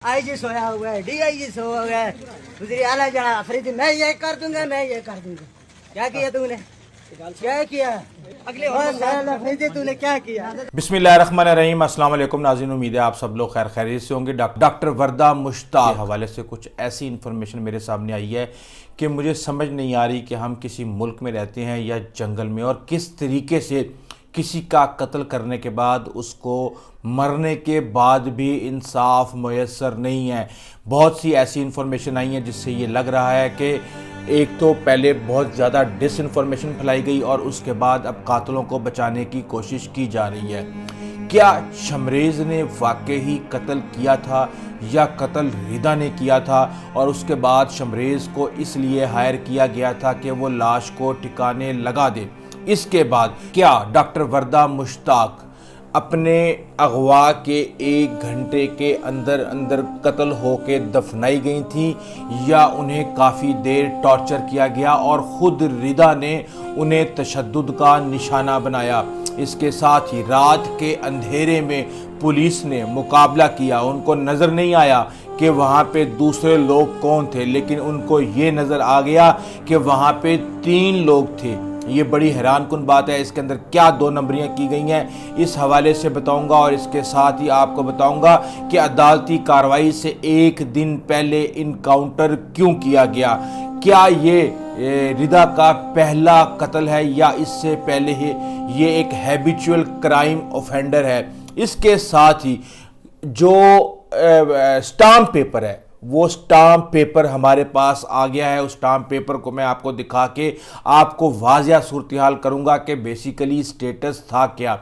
आई जी सोया हुआ है, DIG सोया हुआ है, वज़ीर आला जरा अफरीदी मैं ये कर दूंगा, मैं ये कर दूंगा। क्या किया तूने? क्या किया? अगले अफरीदी तूने क्या किया? बिस्मिल्लाहिर्रहमानिर्रहीम। अस्सलाम वालेकुम नाज़रीन, उम्मीद है आप सब लोग खैर खैरियत से होंगे। डॉक्टर वर्दा मुश्ताक के हवाले से कुछ ऐसी इन्फॉर्मेशन मेरे सामने आई है कि मुझे समझ नहीं आ रही कि हम किसी मुल्क में रहते हैं या जंगल में, और किस तरीके से किसी का कत्ल करने के बाद उसको मरने के बाद भी इंसाफ मुयस्सर नहीं है। बहुत सी ऐसी इन्फॉर्मेशन आई हैं जिससे ये लग रहा है कि एक तो पहले बहुत ज़्यादा डिसइंफॉर्मेशन फैलाई गई और उसके बाद अब कातलों को बचाने की कोशिश की जा रही है। क्या शमरेज़ ने वाकई ही कत्ल किया था या कत्ल रिदा ने किया था, और उसके बाद शमरेज़ को इसलिए हायर किया गया था कि वो लाश को ठिकाने लगा दे? इसके बाद क्या डॉक्टर वर्दा मुश्ताक अपने अगवा के 1 घंटे के अंदर अंदर कत्ल होके दफनाई गई थी, या उन्हें काफ़ी देर टॉर्चर किया गया और ख़ुद रिदा ने उन्हें तशद्दुद का निशाना बनाया? इसके साथ ही रात के अंधेरे में पुलिस ने मुकाबला किया। उनको नज़र नहीं आया कि वहाँ पे दूसरे लोग कौन थे, लेकिन उनको ये नज़र आ गया कि वहाँ पे 3 लोग थे। ये बड़ी हैरानकुन बात है। इसके अंदर क्या 2 नंबरियाँ की गई हैं, इस हवाले से बताऊंगा, और इसके साथ ही आपको बताऊंगा कि अदालती कार्रवाई से 1 दिन पहले इनकाउंटर क्यों किया गया। क्या ये रिदा का पहला कत्ल है या इससे पहले ही ये एक हैबिचुअल क्राइम ऑफेंडर है? इसके साथ ही जो स्टाम्प पेपर है, वो स्टाम्प पेपर हमारे पास आ गया है। उस स्टाम्प पेपर को मैं आपको दिखा के आपको वाज़िया सूरत-ए-हाल करूँगा कि बेसिकली स्टेटस था क्या।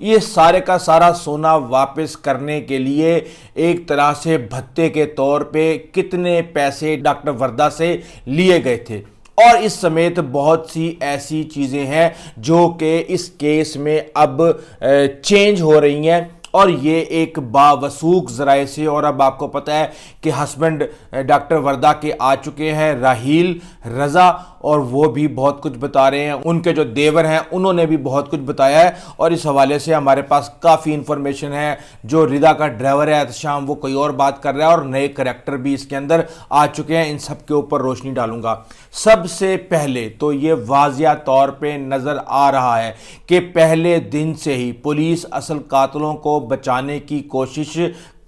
ये सारे का सारा सोना वापस करने के लिए एक तरह से भत्ते के तौर पे कितने पैसे डॉक्टर वर्दा से लिए गए थे, और इस समेत बहुत सी ऐसी चीज़ें हैं जो कि इस केस में अब चेंज हो रही हैं, और ये एक बावसूख ज़राए से। और अब आपको पता है कि हस्बैंड डॉक्टर वर्दा के आ चुके हैं, राहील रज़ा, और वो भी बहुत कुछ बता रहे हैं। उनके जो देवर हैं उन्होंने भी बहुत कुछ बताया है, और इस हवाले से हमारे पास काफ़ी इन्फॉर्मेशन है। जो रिदा का ड्राइवर है शाम, वो कोई और बात कर रहा है, और नए करैक्टर भी इसके अंदर आ चुके हैं। इन सब के ऊपर रोशनी डालूंगा। सबसे पहले तो ये वाज़िया तौर पे नज़र आ रहा है कि पहले दिन से ही पुलिस असल कातलों को बचाने की कोशिश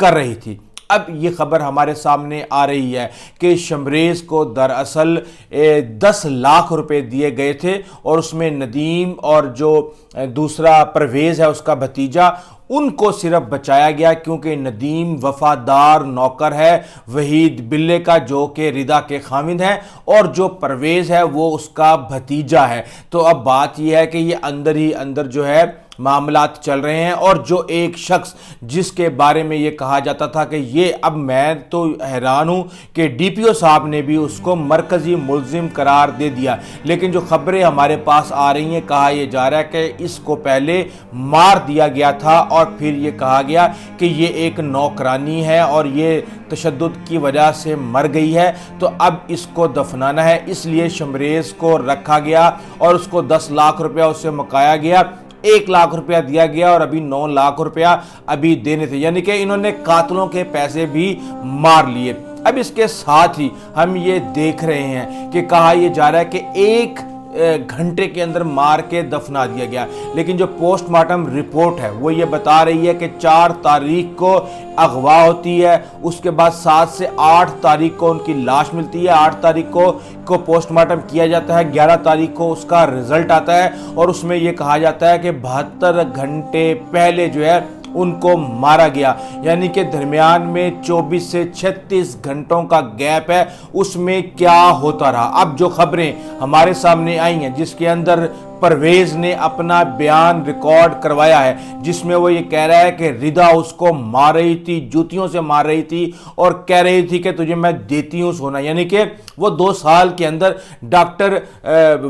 कर रही थी। अब ये खबर हमारे सामने आ रही है कि शमरेज़ को दरअसल 10 लाख रुपए दिए गए थे, और उसमें नदीम और जो दूसरा परवेज़ है उसका भतीजा, उनको सिर्फ बचाया गया क्योंकि नदीम वफादार नौकर है वहीद बिल्ले का, जो कि रिदा के खामिद हैं, और जो परवेज़ है वो उसका भतीजा है। तो अब बात यह है कि ये अंदर ही अंदर जो है मामलात चल रहे हैं, और जो एक शख्स जिसके बारे में ये कहा जाता था कि ये, अब मैं तो हैरान हूँ कि DPO साहब ने भी उसको मरकज़ी मुल्ज़िम करार दे दिया, लेकिन जो खबरें हमारे पास आ रही हैं, कहा यह जा रहा है कि इसको पहले मार दिया गया था, और फिर ये कहा गया कि ये एक नौकरानी है और ये तशद्दुद की वजह से मर गई है, तो अब इसको दफनाना है। इसलिए शमरेज़ को रखा गया और उसको 10 लाख रुपया उससे मुकाया गया। 1 लाख रुपया दिया गया और अभी 9 लाख रुपया अभी देने थे, यानी कि इन्होंने कातलों के पैसे भी मार लिए। अब इसके साथ ही हम ये देख रहे हैं कि कहा यह जा रहा है कि 1 घंटे के अंदर मार के दफना दिया गया, लेकिन जो पोस्टमार्टम रिपोर्ट है वो ये बता रही है कि 4 तारीख को अगवा होती है, उसके बाद 7 से 8 तारीख को उनकी लाश मिलती है, 8 तारीख को पोस्टमार्टम किया जाता है, 11 तारीख को उसका रिजल्ट आता है, और उसमें ये कहा जाता है कि 72 घंटे पहले जो है उनको मारा गया, यानी कि दरमियान में 24 से 36 घंटों का गैप है। उसमें क्या होता रहा? अब जो खबरें हमारे सामने आई हैं, जिसके अंदर परवेज़ ने अपना बयान रिकॉर्ड करवाया है, जिसमें वो ये कह रहा है कि रिदा उसको मार रही थी, जूतियों से मार रही थी, और कह रही थी कि तुझे मैं देती हूँ सोना, यानी कि वो 2 साल के अंदर डॉक्टर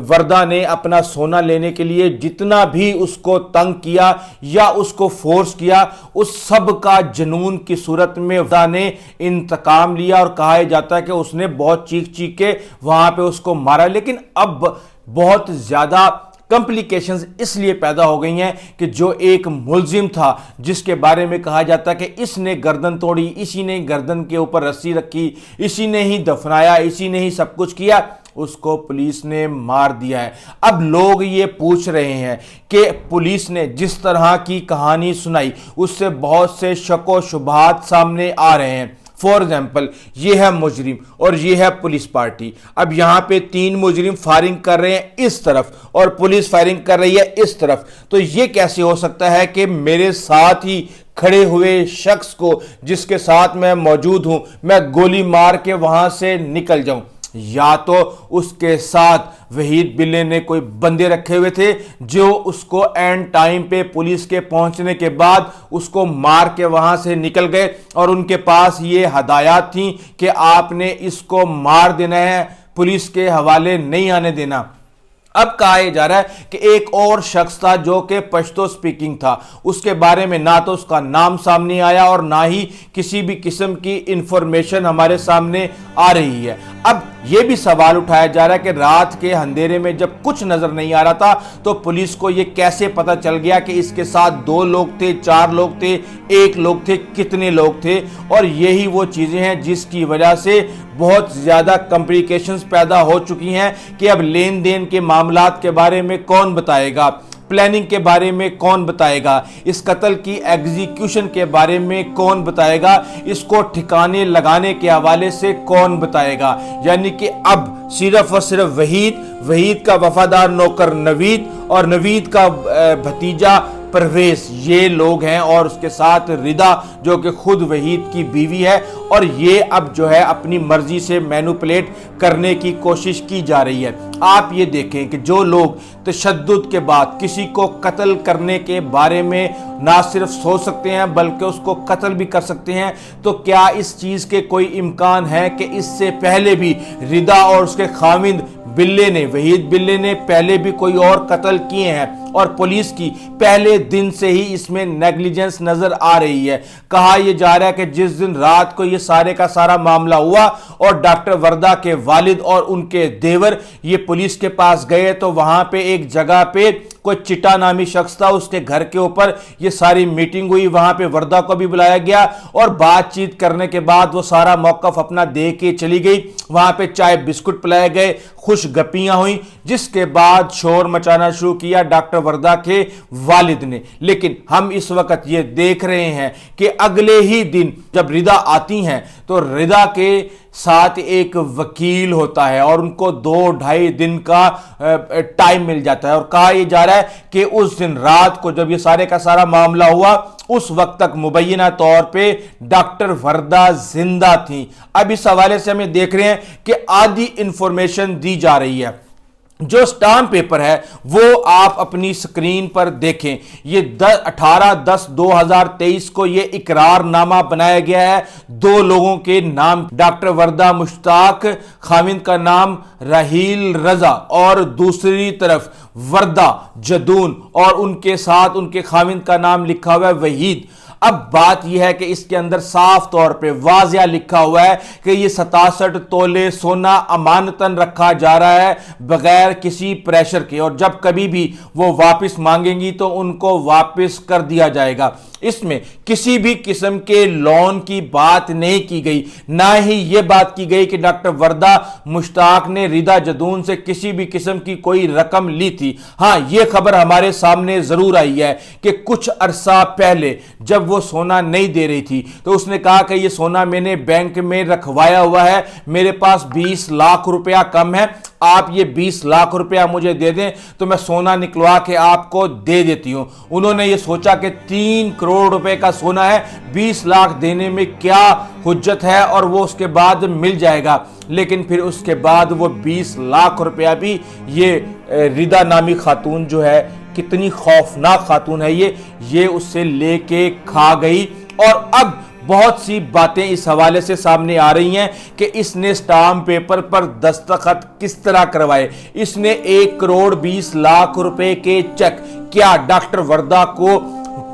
वर्दा ने अपना सोना लेने के लिए जितना भी उसको तंग किया या उसको फोर्स किया, उस सब का जुनून की सूरत में वर्दा ने इंतकाम लिया, और कहा जाता है कि उसने बहुत चीख चीख के वहां पे उसको मारा। लेकिन अब بہت زیادہ کمپلیکیشنز اس لیے پیدا ہو گئی ہیں کہ جو ایک ملزم تھا جس کے بارے میں کہا جاتا کہ اس نے گردن توڑی، اسی نے گردن کے اوپر رسی رکھی، اسی نے ہی دفنایا، اسی نے ہی سب کچھ کیا، اس کو پولیس نے مار دیا ہے۔ اب لوگ یہ پوچھ رہے ہیں کہ پولیس نے جس طرح کی کہانی سنائی اس سے بہت سے شک و شبہات سامنے آ رہے ہیں۔ فور ایگزامپل، یہ ہے مجرم اور یہ ہے پولیس پارٹی۔ اب یہاں پہ 3 مجرم فائرنگ کر رہے ہیں اس طرف اور پولیس فائرنگ کر رہی ہے اس طرف، تو یہ کیسے ہو سکتا ہے کہ میرے ساتھ ہی کھڑے ہوئے شخص کو جس کے ساتھ میں موجود ہوں میں گولی مار کے وہاں سے نکل جاؤں؟ یا تو اس کے ساتھ وحید بلے نے کوئی بندے رکھے ہوئے تھے جو اس کو اینڈ ٹائم پہ پولیس کے پہنچنے کے بعد اس کو مار کے وہاں سے نکل گئے اور ان کے پاس یہ ہدایات تھیں کہ آپ نے اس کو مار دینا ہے، پولیس کے حوالے نہیں آنے دینا۔ اب کہا یہ جا رہا ہے کہ ایک اور شخص تھا جو کہ پشتو سپیکنگ تھا، اس کے بارے میں نہ تو اس کا نام سامنے آیا اور نہ ہی کسی بھی قسم کی انفارمیشن ہمارے سامنے آ رہی ہے۔ اب یہ بھی سوال اٹھایا جا رہا ہے کہ رات کے اندھیرے میں جب کچھ نظر نہیں آ رہا تھا تو پولیس کو یہ کیسے پتا چل گیا کہ اس کے ساتھ 2 لوگ تھے، 4 لوگ تھے، 1 لوگ تھے، کتنے لوگ تھے؟ اور یہی وہ چیزیں ہیں جس کی وجہ سے بہت زیادہ کمپلیکیشنز پیدا ہو چکی ہیں کہ اب لین دین کے معاملات کے بارے میں کون بتائے گا، پلاننگ کے بارے میں کون بتائے گا، اس قتل کی ایگزیکیوشن کے بارے میں کون بتائے گا، اس کو ٹھکانے لگانے کے حوالے سے کون بتائے گا؟ یعنی کہ اب صرف اور صرف وحید کا وفادار نوکر نوید اور نوید کا بھتیجا پرویز، یہ لوگ ہیں، اور اس کے ساتھ ردا جو کہ خود وحید کی بیوی ہے، اور یہ اب جو ہے اپنی مرضی سے مینوپولیٹ کرنے کی کوشش کی جا رہی ہے۔ آپ یہ دیکھیں کہ جو لوگ تشدد کے بعد کسی کو قتل کرنے کے بارے میں نہ صرف سوچ سکتے ہیں بلکہ اس کو قتل بھی کر سکتے ہیں، تو کیا اس چیز کے کوئی امکان ہے کہ اس سے پہلے بھی ردا اور اس کے خاوند وحید بلے نے پہلے بھی کوئی اور قتل کیے ہیں؟ اور پولیس کی پہلے دن سے ہی اس میں نیگلیجنس نظر آ رہی ہے۔ کہا یہ جا رہا ہے کہ جس دن رات کو یہ سارے کا سارا معاملہ ہوا اور ڈاکٹر وردہ کے والد اور ان کے دیور یہ پولیس کے پاس گئے تو وہاں پہ ایک جگہ پہ کوئی چٹا نامی شخص تھا، اس کے گھر کے اوپر یہ ساری میٹنگ ہوئی، وہاں پہ وردہ کو بھی بلایا گیا اور بات چیت کرنے کے بعد وہ سارا موقف اپنا دے کے چلی گئی۔ وہاں پہ چائے بسکٹ پلائے گئے، خوش گپیاں ہوئیں، جس کے بعد شور مچانا شروع کیا ڈاکٹر وردہ کے والد نے۔ لیکن ہم اس وقت یہ دیکھ رہے ہیں کہ اگلے ہی دن جب ردا آتی ہیں تو ردا کے ساتھ ایک وکیل ہوتا ہے اور ان کو 2-2.5 دن کا ٹائم مل جاتا ہے، اور کہا یہ جا رہا ہے کہ اس دن رات کو جب یہ سارے کا سارا معاملہ ہوا اس وقت تک مبینہ طور پہ ڈاکٹر وردہ زندہ تھیں۔ اب اس حوالے سے ہم یہ دیکھ رہے ہیں کہ آدھی انفارمیشن دی جا رہی ہے۔ جو سٹامپ پیپر ہے وہ آپ اپنی سکرین پر دیکھیں، یہ 18/10/2023 کو یہ اقرار نامہ بنایا گیا ہے 2 لوگوں کے نام، ڈاکٹر وردہ مشتاق، خاوند کا نام راہیل رضا، اور دوسری طرف وردہ جدون، اور ان کے ساتھ ان کے خاوند کا نام لکھا ہوا ہے وحید۔ اب بات یہ ہے کہ اس کے اندر صاف طور پہ واضح لکھا ہوا ہے کہ یہ 67 تولے سونا امانتاً رکھا جا رہا ہے بغیر کسی پریشر کے، اور جب کبھی بھی وہ واپس مانگیں گی تو ان کو واپس کر دیا جائے گا۔ اس میں کسی بھی قسم کے لون کی بات نہیں کی گئی، نہ ہی یہ بات کی گئی کہ ڈاکٹر وردہ مشتاق نے ردا جدون سے کسی بھی قسم کی کوئی رقم لی تھی۔ ہاں، یہ خبر ہمارے سامنے ضرور آئی ہے کہ کچھ عرصہ پہلے جب وہ سونا نہیں دے رہی تھی تو اس نے کہا کہ یہ سونا میں نے بینک میں رکھوایا ہوا ہے، میرے پاس 20 لاکھ روپیہ کم ہے، آپ یہ 20 لاکھ روپیہ مجھے دے دیں تو میں سونا نکلوا کے آپ کو دے دیتی ہوں۔ انہوں نے یہ سوچا کہ 3 کروڑ روپے کا سونا ہے، 20 لاکھ دینے میں کیا حجت ہے، اور وہ اس کے بعد مل جائے گا۔ لیکن پھر اس کے بعد وہ 20 لاکھ روپیہ بھی یہ ردا نامی خاتون جو ہے، کتنی خوفناک خاتون ہے یہ اس سے لے کے کھا گئی۔ اور اب بہت سی باتیں اس حوالے سے سامنے آ رہی ہیں کہ اس نے سٹامپ پیپر پر دستخط کس طرح کروائے، اس نے 1 کروڑ 20 لاکھ روپے کے چیک کیا ڈاکٹر وردہ کو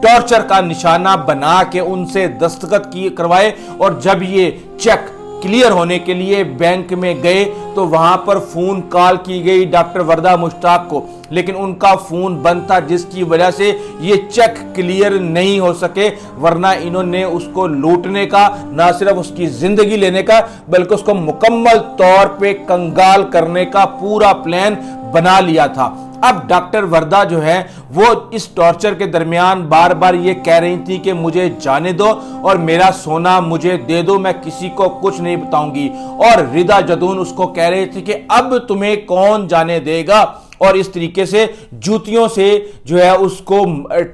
ٹارچر کا نشانہ بنا کے ان سے دستخط کروائے، اور جب یہ چیک क्लियर होने के लिए बैंक में गए तो वहां पर फोन कॉल की गई डॉक्टर वर्दा मुश्ताक को, लेकिन उनका फोन बंद था, जिसकी वजह से ये चेक क्लियर नहीं हो सके, वरना इन्होंने उसको लूटने का, ना सिर्फ उसकी जिंदगी लेने का, बल्कि उसको मुकम्मल तौर पे कंगाल करने का पूरा प्लान बना लिया था। अब डॉक्टर वर्दा जो है वो इस टॉर्चर के दरमियान बार बार ये कह रही थी कि मुझे जाने दो और मेरा सोना मुझे दे दो, मैं किसी को कुछ नहीं बताऊंगी। और रिदा जदून उसको कह रही थी कि अब तुम्हें कौन जाने देगा, और इस तरीके से जूतियों से जो है उसको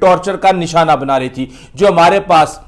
टॉर्चर का निशाना बना रही थी। जो हमारे पास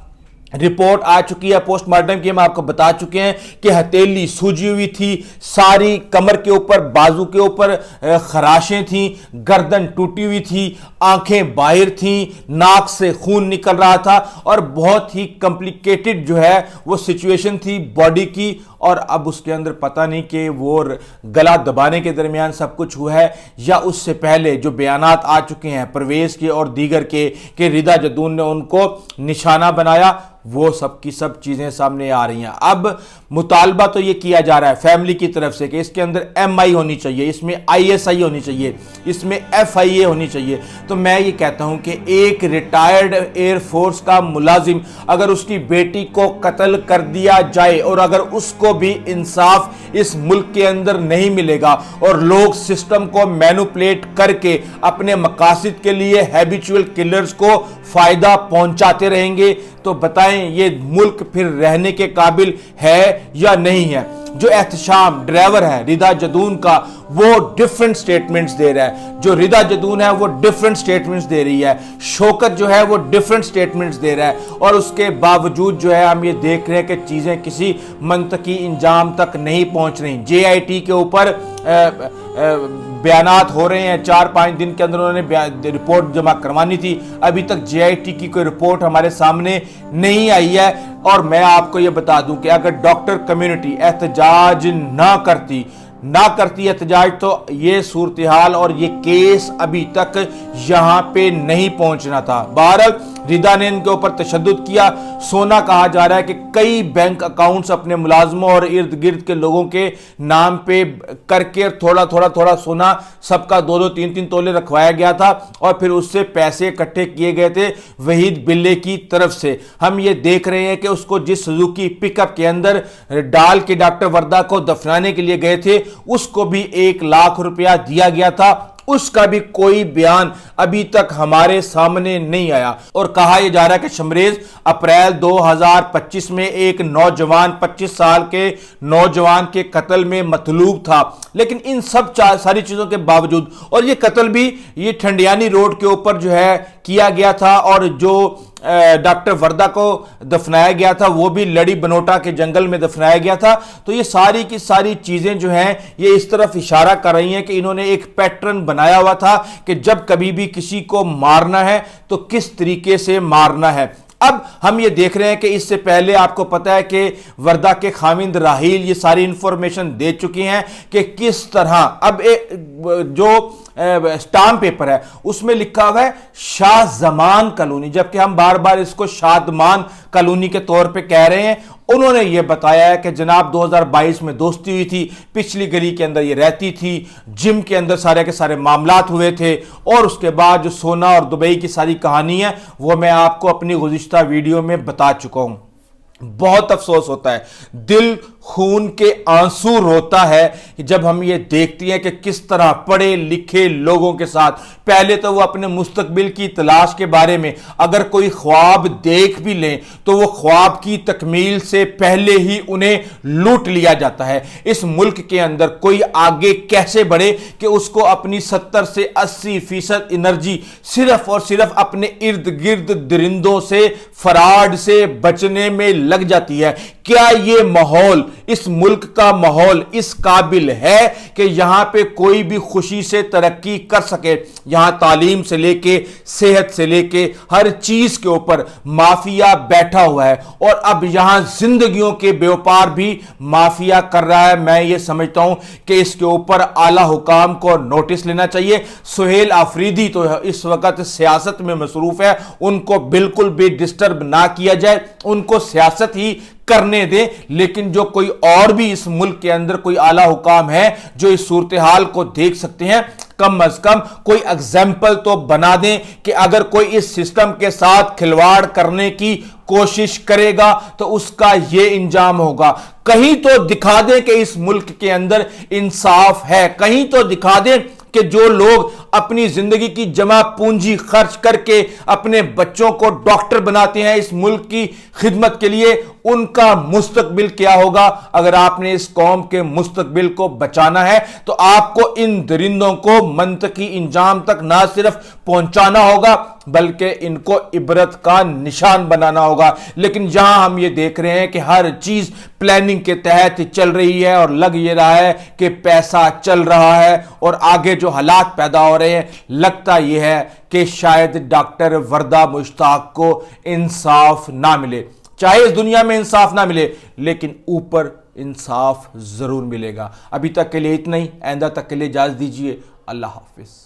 रिपोर्ट आ चुकी है पोस्टमार्टम की, हम आपको बता चुके हैं कि हथेली सूजी हुई थी, सारी कमर के ऊपर, बाजू के ऊपर खराशें थी, गर्दन टूटी हुई थी, आंखें बाहर थी, नाक से खून निकल रहा था, और बहुत ही कॉम्प्लिकेटेड जो है वो सिचुएशन थी बॉडी की। और अब उसके अंदर पता नहीं कि वो गला दबाने के दरमियान सब कुछ हुआ है या उससे पहले जो बयानात आ चुके हैं परवेज के और दीगर के कि रिदा जदून ने उनको निशाना बनाया, वो सब की सब चीजें सामने आ रही हैं। अब मुतालबा तो ये किया जा रहा है फैमिली की तरफ से कि इसके अंदर MI होनी चाहिए, इसमें ISI होनी चाहिए, इसमें FIA होनी चाहिए। तो मैं ये कहता हूं कि एक रिटायर्ड एयरफोर्स का मुलाजिम अगर उसकी बेटी को कत्ल कर दिया जाए और अगर उसको भी इंसाफ इस मुल्क के अंदर नहीं मिलेगा और लोग सिस्टम को मैनिपुलेट करके अपने मकासद के लिए हैबिचुअल किलर्स को फायदा पहुंचाते रहेंगे, तो बताएं ये मुल्क फिर रहने के काबिल है या नहीं है। जो एहतशाम ड्राइवर है रिदा जदून का, वो डिफरेंट स्टेटमेंट्स दे रहा है, जो रिदा जदून है वो डिफरेंट स्टेटमेंट्स दे रही है, शौकत जो है वो डिफरेंट स्टेटमेंट्स दे रहा है, और उसके बावजूद जो है हम ये देख रहे हैं कि चीजें किसी मंतकी इंजाम तक नहीं पहुंच रही। JIT के ऊपर बयानात हो रहे हैं, 4-5 दिन के अंदर उन्होंने रिपोर्ट जमा करवानी थी, अभी तक JIT की कोई रिपोर्ट हमारे सामने नहीं आई है। और मैं आपको यह बता दूं कि अगर डॉक्टर कम्युनिटी एहतजाज ना करती एहतजाज, तो ये सूरत हाल और ये केस अभी तक यहां पे नहीं पहुंचना था। बहरहाल रिदा ने इनके ऊपर तशद्दुद किया। सोना कहा जा रहा है कि कई बैंक अकाउंट्स अपने मुलाजमों और इर्द गिर्द के लोगों के नाम पे करके थोड़ा सोना सबका 2-3 तोले रखवाया गया था और फिर उससे पैसे इकट्ठे किए गए थे वहीद बिल्ले की तरफ से। हम ये देख रहे हैं कि उसको जिस सुजुकी पिकअप के अंदर डाल के डॉक्टर वर्दा को दफनाने के लिए गए थे, उसको भी 1 लाख रुपया दिया गया था, उसका भी कोई बयान अभी तक हमारे सामने नहीं आया। और कहा यह जा रहा है कि शमरेज अप्रैल 2025 में एक नौजवान 25 साल के नौजवान के कत्ल में मतलूब था। लेकिन इन सब सारी चीजों के बावजूद, और ये कत्ल भी ये ठंडियानी रोड के ऊपर जो है किया गया था, और जो डॉक्टर वर्दा को दफनाया गया था वो भी लड़ी बनोटा के जंगल में दफनाया गया था। तो ये सारी की सारी चीजें जो हैं ये इस तरफ इशारा कर रही हैं कि इन्होंने एक पैटर्न बनाया हुआ था कि जब कभी भी किसी को मारना है तो किस तरीके से मारना है। अब हम ये देख रहे हैं कि इससे पहले आपको पता है कि वर्दा के खामिंद राहील ये सारी इंफॉर्मेशन दे चुकी हैं कि किस तरह अब जो स्टाम्प पेपर है उसमें लिखा हुआ है शाहजमान कॉलोनी, जबकि हम बार बार इसको शादमान कॉलोनी के तौर पे कह रहे हैं। उन्होंने ये बताया है कि जनाब 2022 में दोस्ती हुई थी, पिछली गली के अंदर ये रहती थी, जिम के अंदर सारे के सारे मामलात हुए थे, और उसके बाद जो सोना और दुबई की सारी कहानी है वो मैं आपको अपनी गुज़िश्ता वीडियो में बता चुका हूं। बहुत अफसोस होता है, दिल खून के आंसू रोता है जब हम ये देखते हैं कि किस तरह पढ़े लिखे लोगों के साथ पहले तो वो अपने मुस्तकबिल की तलाश के बारे में अगर कोई ख्वाब देख भी लें तो वो ख्वाब की तकमील से पहले ही उन्हें लूट लिया जाता है। इस मुल्क के अंदर कोई आगे कैसे बढ़े कि उसको अपनी 70 से 80% एनर्जी सिर्फ और सिर्फ अपने इर्द गिर्द दरिंदों से, फराड से बचने में लग जाती है। क्या ये माहौल, इस मुल्क का माहौल इस काबिल है कि यहां पे कोई भी खुशी से तरक्की कर सके? यहां तालीम से लेके सेहत से लेके हर चीज के ऊपर माफिया बैठा हुआ है, और अब यहां जिंदगियों के व्यापार भी माफिया कर रहा है। मैं ये समझता हूं कि इसके ऊपर आला हुकाम को नोटिस लेना चाहिए। सुहेल आफरीदी तो इस वक्त सियासत में मसरूफ है, उनको बिल्कुल भी डिस्टर्ब ना किया जाए, उनको सियासत ही کرنے دیں، لیکن جو کوئی اور بھی اس ملک کے اندر کوئی اعلیٰ حکام ہے جو اس صورتحال کو دیکھ سکتے ہیں، کم از کم کوئی ایگزامپل تو بنا دیں کہ اگر کوئی اس سسٹم کے ساتھ کھلواڑ کرنے کی کوشش کرے گا تو اس کا یہ انجام ہوگا۔ کہیں تو دکھا دیں کہ اس ملک کے اندر انصاف ہے، کہیں تو دکھا دیں کہ جو لوگ اپنی زندگی کی جمع پونجی خرچ کر کے اپنے بچوں کو ڈاکٹر بناتے ہیں اس ملک کی خدمت کے لیے، ان کا مستقبل کیا ہوگا۔ اگر آپ نے اس قوم کے مستقبل کو بچانا ہے تو آپ کو ان درندوں کو منطقی انجام تک نہ صرف پہنچانا ہوگا بلکہ ان کو عبرت کا نشان بنانا ہوگا۔ لیکن جہاں ہم یہ دیکھ رہے ہیں کہ ہر چیز پلاننگ کے تحت چل رہی ہے اور لگ یہ رہا ہے کہ پیسہ چل رہا ہے، اور آگے جو حالات پیدا ہو رہے ہیں لگتا یہ ہے کہ شاید ڈاکٹر وردہ مشتاق کو انصاف نہ ملے۔ چاہے اس دنیا میں انصاف نہ ملے لیکن اوپر انصاف ضرور ملے گا۔ ابھی تک کے لیے اتنا ہی، آئندہ تک کے لیے اجازت دیجیے۔ اللہ حافظ۔